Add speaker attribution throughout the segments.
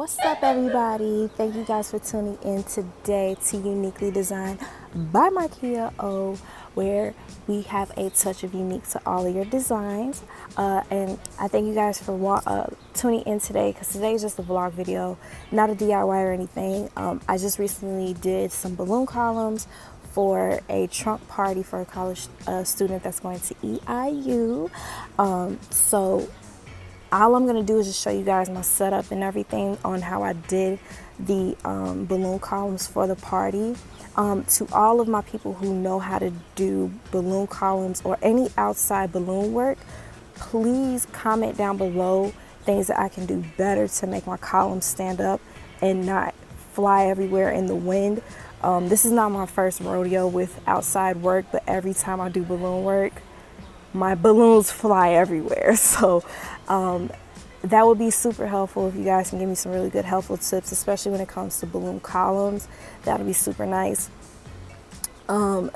Speaker 1: What's up, everybody? Thank you guys for tuning in today to Uniquely Designed by Markiya, where we have a touch of unique to all of your designs. And I thank you guys for tuning in today, because today is just a vlog video, not a DIY or anything. I just recently did some balloon columns for a trunk party for a college student that's going to EIU. So all I'm gonna do is just show you guys my setup and everything on how I did the balloon columns for the party. To all of my people who know how to do balloon columns or any outside balloon work, please comment down below things that I can do better to make my columns stand up and not fly everywhere in the wind. This is not my first rodeo with outside work, but every time I do balloon work, my balloons fly everywhere. So that would be super helpful if you guys can give me some really good helpful tips, especially when it comes to balloon columns. That would be super nice.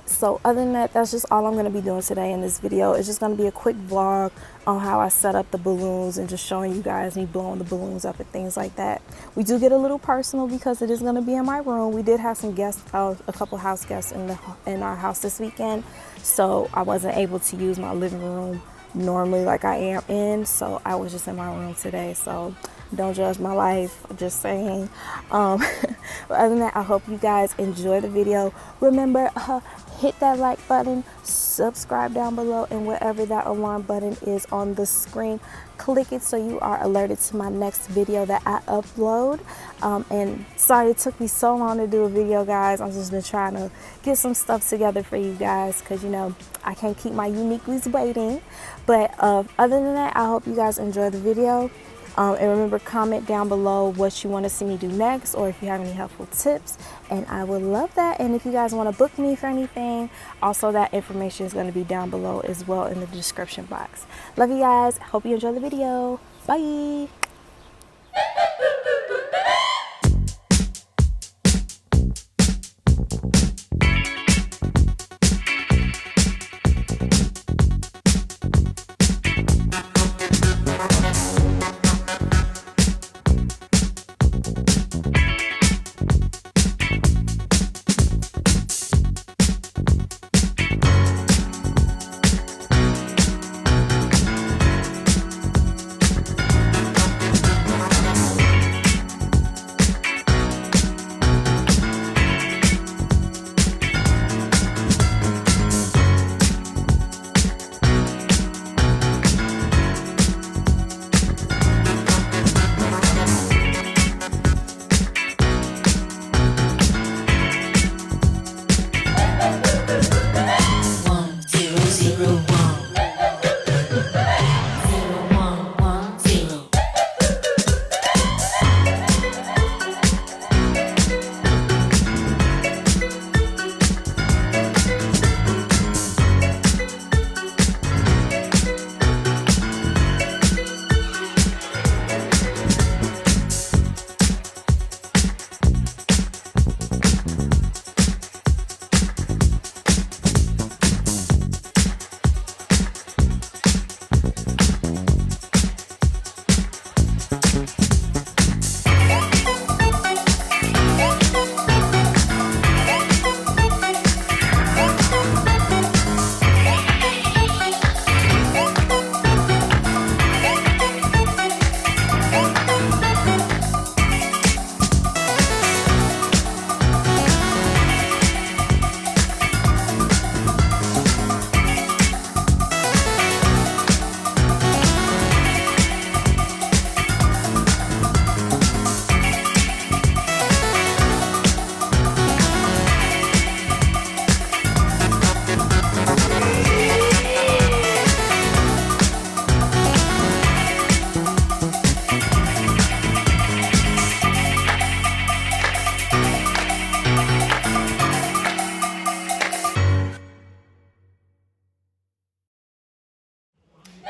Speaker 1: So other than that, that's just all I'm going to be doing today in this video. It's just going to be a quick vlog on how I set up the balloons and just showing you guys me blowing the balloons up and things like that. We do get a little personal because it is going to be in my room. We did have some guests, a couple house guests in our house this weekend, so I wasn't able to use my living room normally like I am in, so I was just in my room today. So don't judge my life, just saying. But other than that, I hope you guys enjoy the video. Remember, hit that like button, subscribe down below, and wherever that alarm button is on the screen, click it so you are alerted to my next video that I upload. And sorry it took me so long to do a video, guys. I've just been trying to get some stuff together for you guys, because you know I can't keep my uniqueries waiting. But other than that, I hope you guys enjoy the video. And remember, comment down below what you want to see me do next, or if you have any helpful tips, and I would love that. And if you guys want to book me for anything, also that information is going to be down below as well in the description box. Love you guys. Hope you enjoy the video. Bye.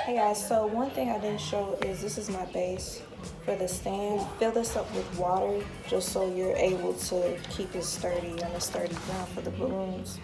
Speaker 1: Hey guys, so one thing I didn't show is this is my base for the stand. Fill this up with water just so you're able to keep it sturdy on a sturdy ground for the balloons.